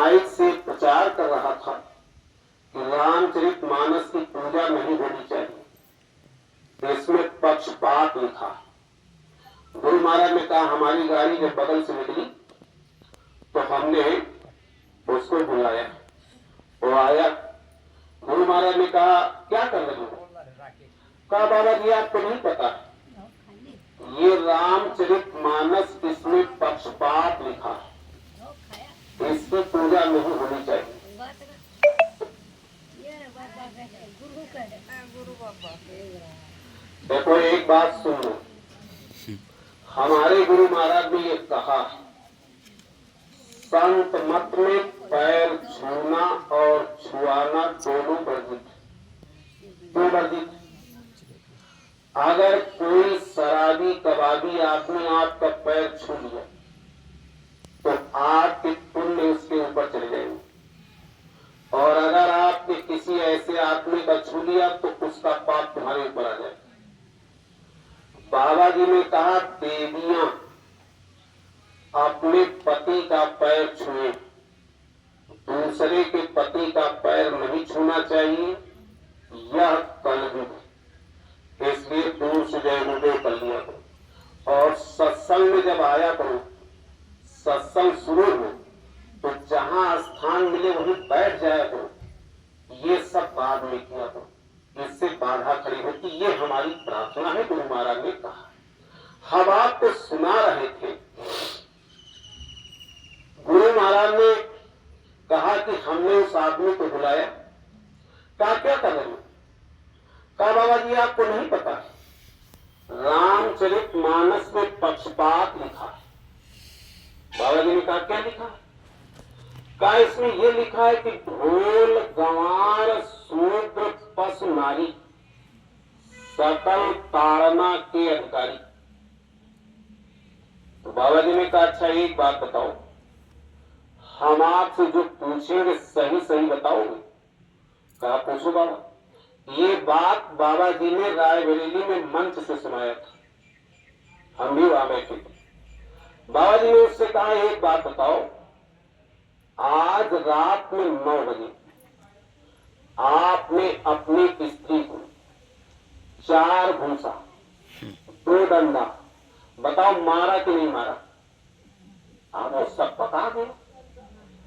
Mic से प्रचार कर रहा था कि रामचरितमानस की पूजा नहीं होनी चाहिए, इसमें पक्षपात लिखा है। गुरु महाराज ने कहा, हमारी गाड़ी जब बगल से निकली तो हमने उसको बुलाया, वो आया। गुरु महाराज ने कहा, क्या कर रहे हो? कहा, बाबा जी आपको नहीं पता, ये रामचरितमानस, इसमें पक्षपात लिखा है, इसकी पूजा नहीं होनी चाहिए। देखो एक बात सुन लो, हमारे गुरु महाराज ने ये कहा, संत मत में पैर छूना और छुआना दोनों वर्जित, क्यों वर्जित? अगर कोई शराबी कबाबी आदमी आपका पैर छू लिया तो आपके पुण्य उसके ऊपर चले जाएंगे, और अगर आपने किसी ऐसे आदमी का छू लिया तो उसका पाप तुम्हारे ऊपर आ जाए। बाबा जी ने कहा, देवियां अपने पति का पैर छुए, दूसरे के पति का पैर नहीं छूना चाहिए, यह कलयुग है, इसलिए दूर से जय गुरुदेव कर लिया करो। और सत्संग में जब आया करो, सत्संग शुरू हो तो जहां स्थान मिले वहीं बैठ जाया करो, ये सब बाद में किया करो, इससे बाधा खड़ी होती। ये हमारी प्रार्थना है, गुरु महाराज ने कहा। हम आपको सुना रहे थे, गुरु महाराज ने कहा कि हमने उस आदमी को बुलाया, कहा क्या कर रहे हो? कहा, बाबा जी आपको नहीं पता, रामचरितमानस में पक्षपात लिखा है। बाबा जी ने कहा, क्या लिखा है? कहा, इसमें यह लिखा है कि ढोल गंवार शूद्र पशु नारी सकल ताड़ना के अधिकारी। तो बाबा जी ने कहा, अच्छा एक बात बताओ, हम आपसे जो पूछेंगे सही सही बताओगे? कहा, पूछो बाबा। ये बात बाबा जी ने रायबरेली में मंच से सुनाया था, हम भी वहां बैठे थे। बाबा जी ने उससे कहा, एक बात बताओ, आज रात में 9 बजे आपने अपनी स्त्री को 4 घूंसा 2 डंडा, बताओ मारा कि नहीं मारा? आपको सब पता है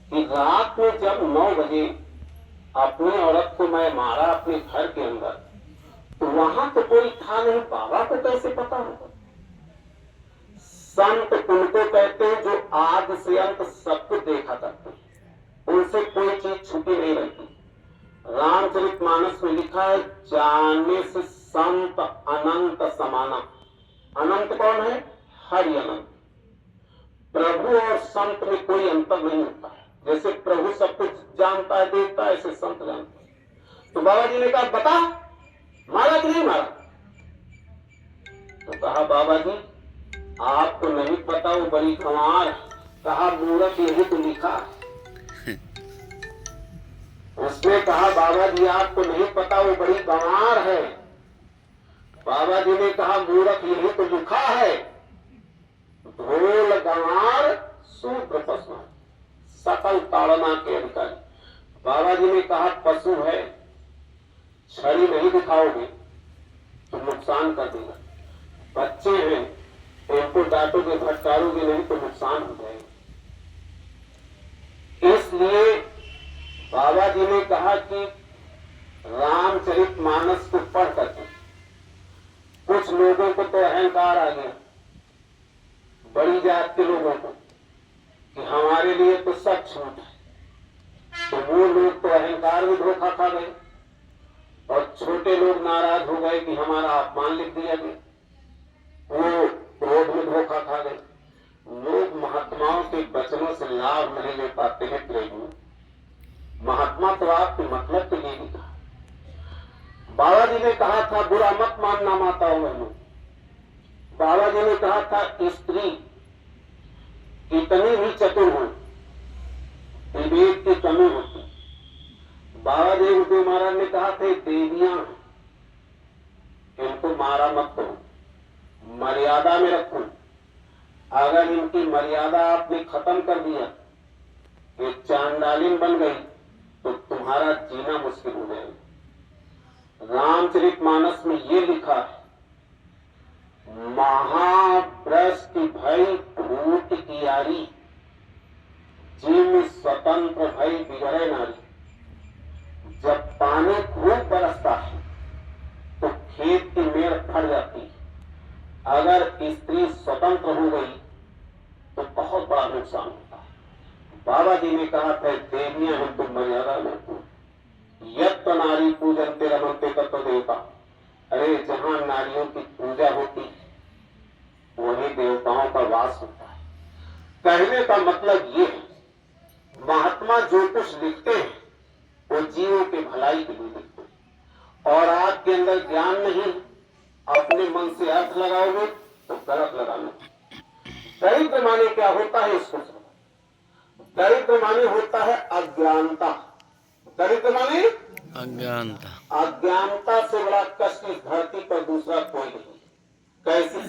कि रात में जब 9 बजे अपनी औरत को मैं मारा अपने घर के अंदर, तो वहां तो कोई था नहीं, बाबा को कैसे पता होगा? संत उनको कहते हैं जो आदि से अंत सब कुछ देखा करते हैं, उनसे कोई चीज छुपी नहीं रहती। रामचरितमानस में लिखा है, जाने से संत अनंत समाना। अनंत कौन है? हरि अनंत। प्रभु और संत में कोई अंतर नहीं होता है, जैसे प्रभु सब कुछ जानता है देखता है, ऐसे संत जानता है। तो बाबा जी ने कहा, बता मारा कि नहीं मारा? तो कहा, बाबा जी आपको नहीं पता, वो बड़ी कमाल। कहा, मूर्ख यही तो लिखा। उसने कहा, बाबा जी आपको नहीं पता, वो बड़ी गंवार है। बाबा जी ने कहा, मूर्ख यही तो लिखा है, ढोल गंवार शूद्र पशु सकल ताड़ना के अधिकारी। बाबा जी ने कहा, पशु है, छड़ी नहीं दिखाओगे तो नुकसान कर देगा, बच्चे हैं, इनको डांटोगे फटकारोगे नहीं तो नुकसान हो जाएगा। इसलिए बाबा जी ने कहा कि रामचरितमानस को पढ़ करके कुछ लोगों को तो अहंकार आ गया, बड़ी जात के लोगों को, कि हमारे लिए तो सब छूट है, तो वो लोग तो अहंकार में धोखा खा गए, और छोटे लोग नाराज हो गए कि हमारा अपमान लिख दिया गया, वो क्रोध में धोखा खा गए। लोग महात्माओं के वचनों से लाभ नहीं ले पाते हैं प्रेमी। महात्मा तो आपके मतलब के लिए भी कहा। बाबा जी ने कहा था, बुरा मत मानना माताओं बहनों। बाबा जी ने कहा था, स्त्री इतनी ही चतुर हो, विवेक की कमी होती। बाबा देव गुरु महाराज ने कहा थे, देवियां इनको मारा मत करो, मर्यादा में रखो। अगर इनकी मर्यादा आपने खत्म कर दिया ये चांडालिन बन गई तो तुम्हारा जीना मुश्किल हो जाएगा। रामचरितमानस में ये लिखा है, महाभ्रष्ट भई भूत की यारी, जीव स्वतंत्र भई बिगड़े नारी। जब पानी खूब बरसता है तो खेत की मेड़ फट जाती है। अगर स्त्री स्वतंत्र हो गई तो बहुत बड़ा नुकसान होता है। बाबा जी ने कहा था, देवियां हम तुम मर्यादा में, यत्त नारी पूजन तेरा मनते तत्व देवता। अरे जहां नारियों की पूजा होती है वहीं देवताओं का वास होता है। कहने का मतलब ये है, महात्मा जो कुछ लिखते हैं वो जीवों के भलाई के लिए लिखते हैं। और आपके अंदर ज्ञान नहीं, अपने मन से अर्थ लगाओगे तो गलत लगाना। दरिद्र माने क्या होता है इसको समझो। दरिद्र माने होता है अज्ञानता। दरिद्र माने अज्ञानता। अज्ञानता से बड़ा कष्ट इस धरती पर दूसरा कोई नहीं। कैसे?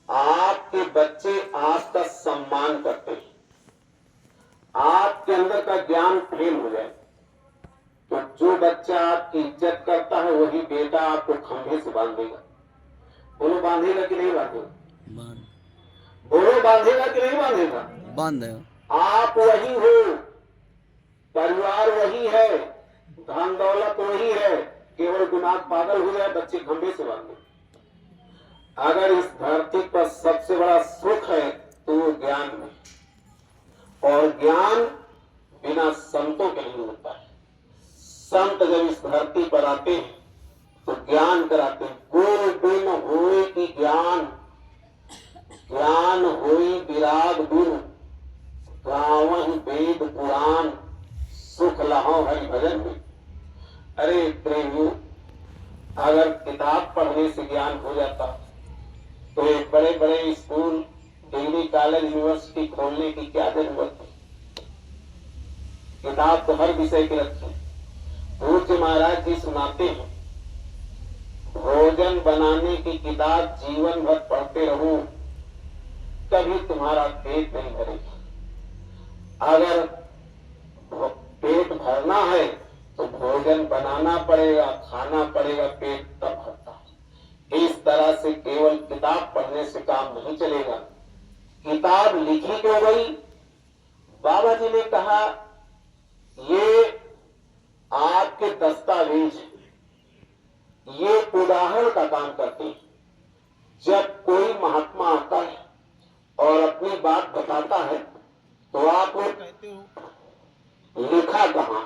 आपके बच्चे आपका सम्मान करते हैं, आपके अंदर का ज्ञान फेल हो जाए तो जो बच्चा आपकी इज्जत करता है वही बेटा आपको खंभे से बांधेगा। बोलो बांधेगा कि नहीं बांधेगा? बोलो बांधेगा कि नहीं बांधेगा? बांधेगा। आप वही हो, परिवार वही है, धन दौलत वही है, केवल दिमाग पागल हो जाए बच्चे खंभे से बांधे। अगर इस धरती पर सबसे बड़ा सुख है तो वो ज्ञान में, और ज्ञान बिना संतों के नहीं होता है। संत जब इस धरती पर आते हैं तो ज्ञान कराते हैं। गुण बिन होए की ज्ञान, ज्ञान होई विराग बिन, गावहि वेद पुराण, सुख लहो हरि भजन में। अरे प्रेमियों, अगर किताब पढ़ने से ज्ञान हो जाता तो एक बड़े बड़े स्कूल, डिग्री कॉलेज, यूनिवर्सिटी खोलने की क्या जरूरत है? किताब तो हर विषय की रखी है। पूज्य महाराज जी सुनाते हैं, भोजन बनाने की किताब जीवन भर पढ़ते रहो, कभी तुम्हारा पेट नहीं भरेगा। अगर पेट भरना है तो भोजन बनाना पड़ेगा, खाना पड़ेगा, पेट तब भरता है। इस तरह से केवल किताब पढ़ने से काम नहीं चलेगा। किताब लिखी क्यों गई? बाबा जी ने कहा, ये आपके दस्तावेज, ये उदाहरण का काम करते हैं। जब कोई महात्मा आता है और अपनी बात बताता है तो आप लिखा कहां?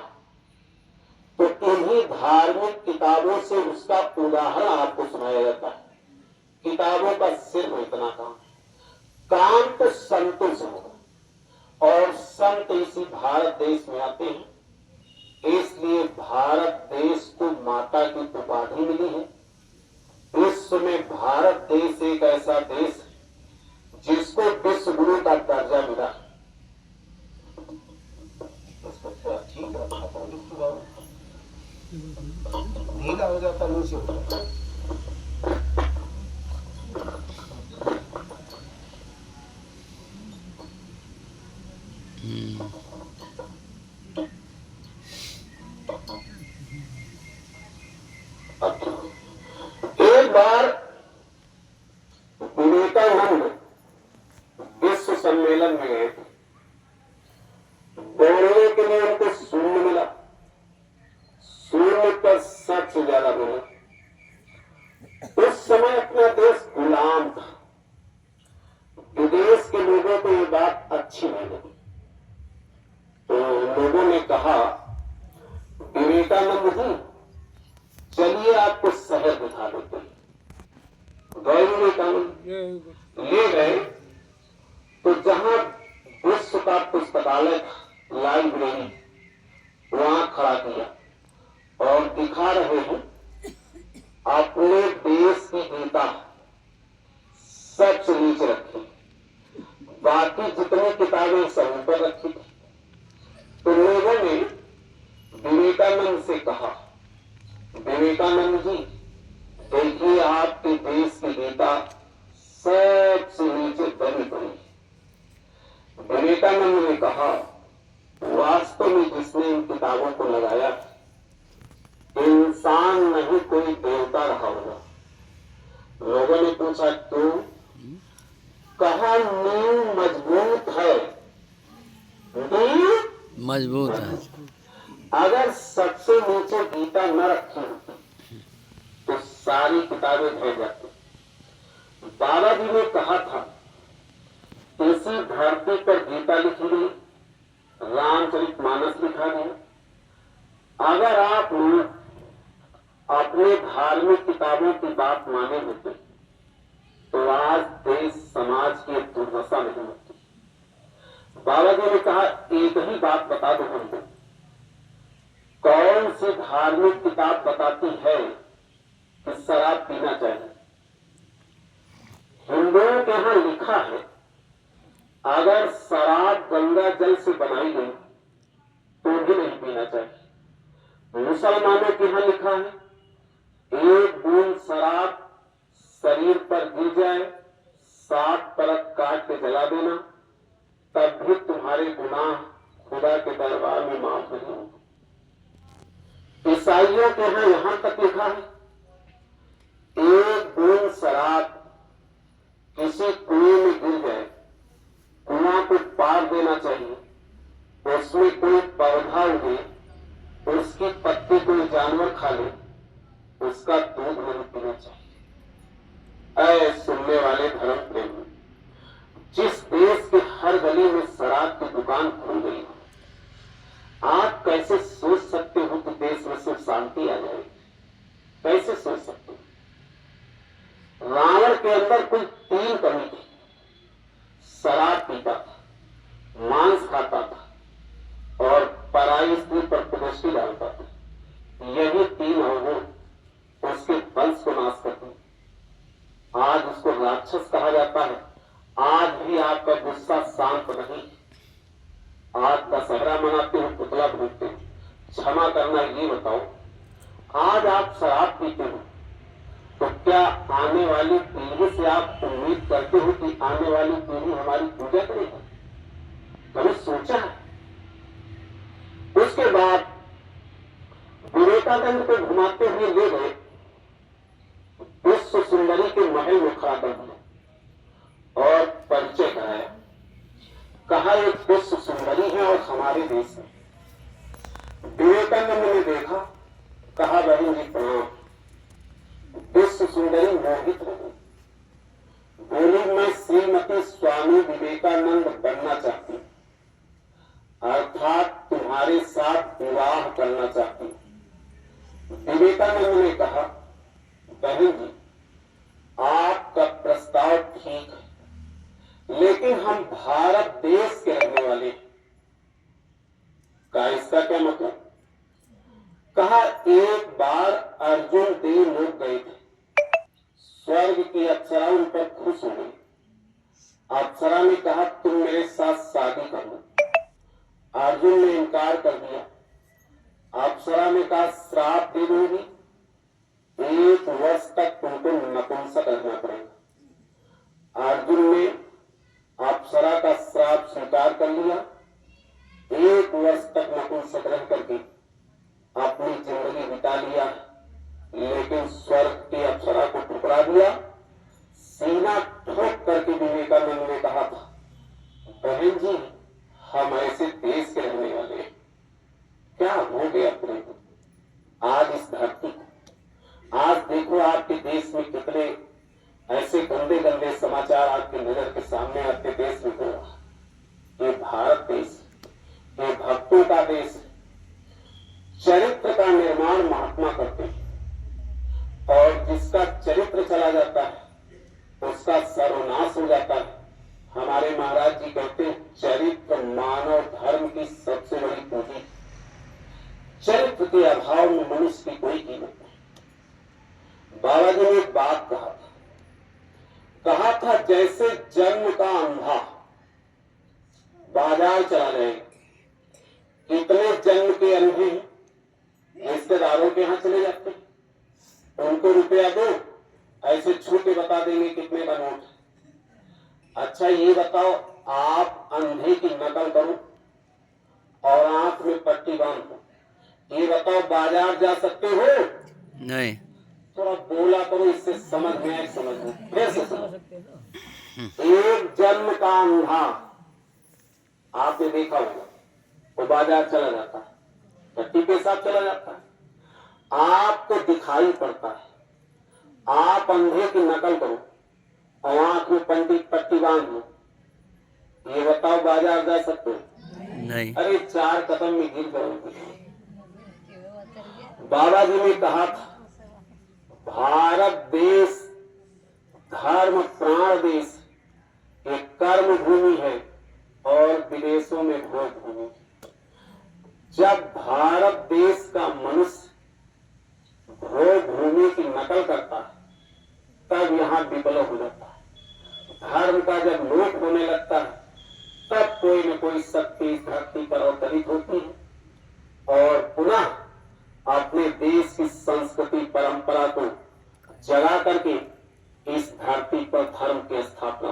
तो इन्हीं धार्मिक किताबों से उसका उदाहरण आपको सुनाया जाता है। किताबों का सिर्फ इतना काम तो संतों से होगा, और संत इसी भारत देश में आते हैं। इसलिए भारत देश को माता की उपाधि मिली है। विश्व में भारत देश एक ऐसा देश है जिसको विश्व गुरु का दर्जा मिला। ढीला हो जाता, नीचे हो जाता। एक बार विवेकानंद विश्व सम्मेलन में गए थे। बोलने के लिए उनको शून्य मिला, शून्य पर सबसे ज्यादा बोले। उस समय अपना देश गुलाम था, विदेश के लोगों को ये बात अच्छी नहीं लगी। तो लोगों ने कहा, विवेकानंद जी चलिए आपको शहर दिखा देते हैं। गए विवेकानंद, ले गए तो जहां विश्व का पुस्तकालय था, लाइब्रेरी, वहां खड़ा किया और दिखा रहे हैं अपने देश की गीता सबसे नीचे रखी, बाकी जितनी किताबें सब ऊपर रखी थी। तो लोगों ने विवेकानंद से कहा, विवेकानंद जी देखिए आपके देश की गीता सबसे नीचे बनी पड़ी। विवेकानंद ने कहा, वास्तव में जिसने इन किताबों को लगाया इंसान नहीं कोई देवता रहा होगा। लोगों ने पूछा क्यों? कहा नींव मजबूत है। नींव मजबूत है। अगर सबसे नीचे गीता न रखी होती तो सारी किताबें ढह जाती। बाबा जी ने कहा था इसी धरती पर गीता लिखी गई, रामचरितमानस लिखा गया। अगर आप अपने धार्मिक किताबों की बात माने होते तो आज देश समाज की दुर्दशा नहीं होती। बाबा जी ने कहा एक ही बात बता दो हमको, कौन सी धार्मिक किताब बताती है कि शराब पीना चाहिए? हिंदुओं के यहां लिखा है अगर शराब गंगा जल से बनाई गई तो भी नहीं पीना चाहिए। मुसलमानों के यहां लिखा है एक बूंद शराब शरीर पर गिर जाए 7 परत काट के जला देना, तब भी तुम्हारे गुनाह खुदा के दरबार में माफ नहीं होंगे। ईसाइयों के यहां तक लिखा है एक बूंद शराब किसी कुएं में गिर जाए, कुआं को पार देना चाहिए, उसमें कोई पौधा उगे, उसकी पत्ती कोई जानवर खा ले, उसका दूध नहीं पीना चाहिए। ऐ सुनने वाले धर्म प्रेमी, जिस देश के हर गली में शराब की दुकान खुल गई हो, आप कैसे सोच सकते हो कि देश में सिर्फ शांति आ जाएगी? कैसे सोच सकते हो? रावण के अंदर कुल 3 कमी थी। शराब पीता था, मांस खाता था और पराई स्त्री पर कुदृष्टि डालता था। यही 3 अवगुण उसके वंश को नाश करते। आज उसको राक्षस कहा जाता है। आज भी आपका गुस्सा शांत नहीं। आज दशहरा मनाते हो, पुतला भूखते हो, क्षमा करना ये बताओ, आज आप शराब पीते हो तो क्या आने वाली पीढ़ी से आप उम्मीद करते हो कि आने वाली पीढ़ी हमारी पूजा करेगी? कभी सोचा है? उसके बाद विवेकानंद को घुमाते हुए ले गए, विश्व सुंदरी के महल में खड़ा कर दिया और परिचय कराया। कहा एक विश्व सुंदरी है और हमारे देश में। विवेकानंद ने देखा, कहा बहन जी प्रणाम। विश्व सुंदरी मोहित हो गई, बोली मैं श्रीमती स्वामी विवेकानंद बनना चाहती हूं, अर्थात तुम्हारे साथ विवाह करना चाहती हूं। विवेकानंद ने कहा बहन जी आपका प्रस्ताव ठीक है, लेकिन हम भारत देश के रहने वाले हैं। का इसका क्या मतलब? कहा एक बार अर्जुन देव लोग गए थे, स्वर्ग की अप्सरा उन पर खुश हो गई। अप्सरा ने कहा तुम मेरे साथ शादी कर लो। अर्जुन ने इनकार कर दिया। अप्सरा ने कहा श्राप दे दूंगी, 1 वर्ष तक तुमको नपुंसक रहना पड़ेगा। अर्जुन ने अप्सरा का श्राप स्वीकार कर लिया। 1 वर्ष तक नपुंसक रह करके अपनी जिंदगी बिता लिया, लेकिन स्वर्ग की अप्सरा को ठुकरा दिया। सीना ठोक करके विवेकानंद ने कहा था बहन जी हम ऐसे देश के रहने वाले हैं, क्या हो गया अपने को आज इस धरती को? आज देखो आपके देश में कितने ऐसे गंदे गंदे समाचार आपकी नजर के सामने आपके देश में हो रहा। ये भारत देश, ये भक्तों का देश है। चरित्र का निर्माण महात्मा करते हैं और जिसका चरित्र चला जाता है उसका सर्वनाश हो जाता है। हमारे महाराज जी कहते हैं चरित्र मानव धर्म की सबसे बड़ी पूंजी। चरित्र के अभाव में मनुष्य की कोई कीमत नहीं। बाबा जी ने एक बात कहा था जैसे जन्म का अंधा बाजार चला जाएगा, कितने जन्म के अंधे रिश्तेदारों के यहां चले जाते हैं, उनको रुपया दो, ऐसे छू के बता देंगे कितने का नोट। अच्छा ये बताओ आप अंधे की नकल करो पट्टी बांध दो। ये बताओ बाजार जा सकते हो? नहीं। थोड़ा बोला करो, इससे समझ में आए, समझ में फिर से समझ। एक जन्म का अंधा आपने देखा होगा, वो बाजार चला जाता है, पट्टी के साथ चला जाता है, आपको दिखाई पड़ता है, आप अंधे की नकल करो और आंख में पट्टी बांध लो, ये बताओ बाजार जा सकते हो? नहीं। अरे 4 कदम में गिर जाओगे। बाबा जी ने कहा था, भारत देश धर्म प्राण देश, एक कर्म भूमि है और विदेशों में भोग भूमि। जब भारत देश का मनुष्य भोग भूमि की नकल करता है तब यहाँ विप्लव हो जाता है। धर्म का जब लोप होने लगता है तब कोई न कोई शक्ति इस धरती पर अवतरित होती है और पुनः अपने देश की संस्कृति परंपरा को जगा करके इस धरती पर धर्म की स्थापना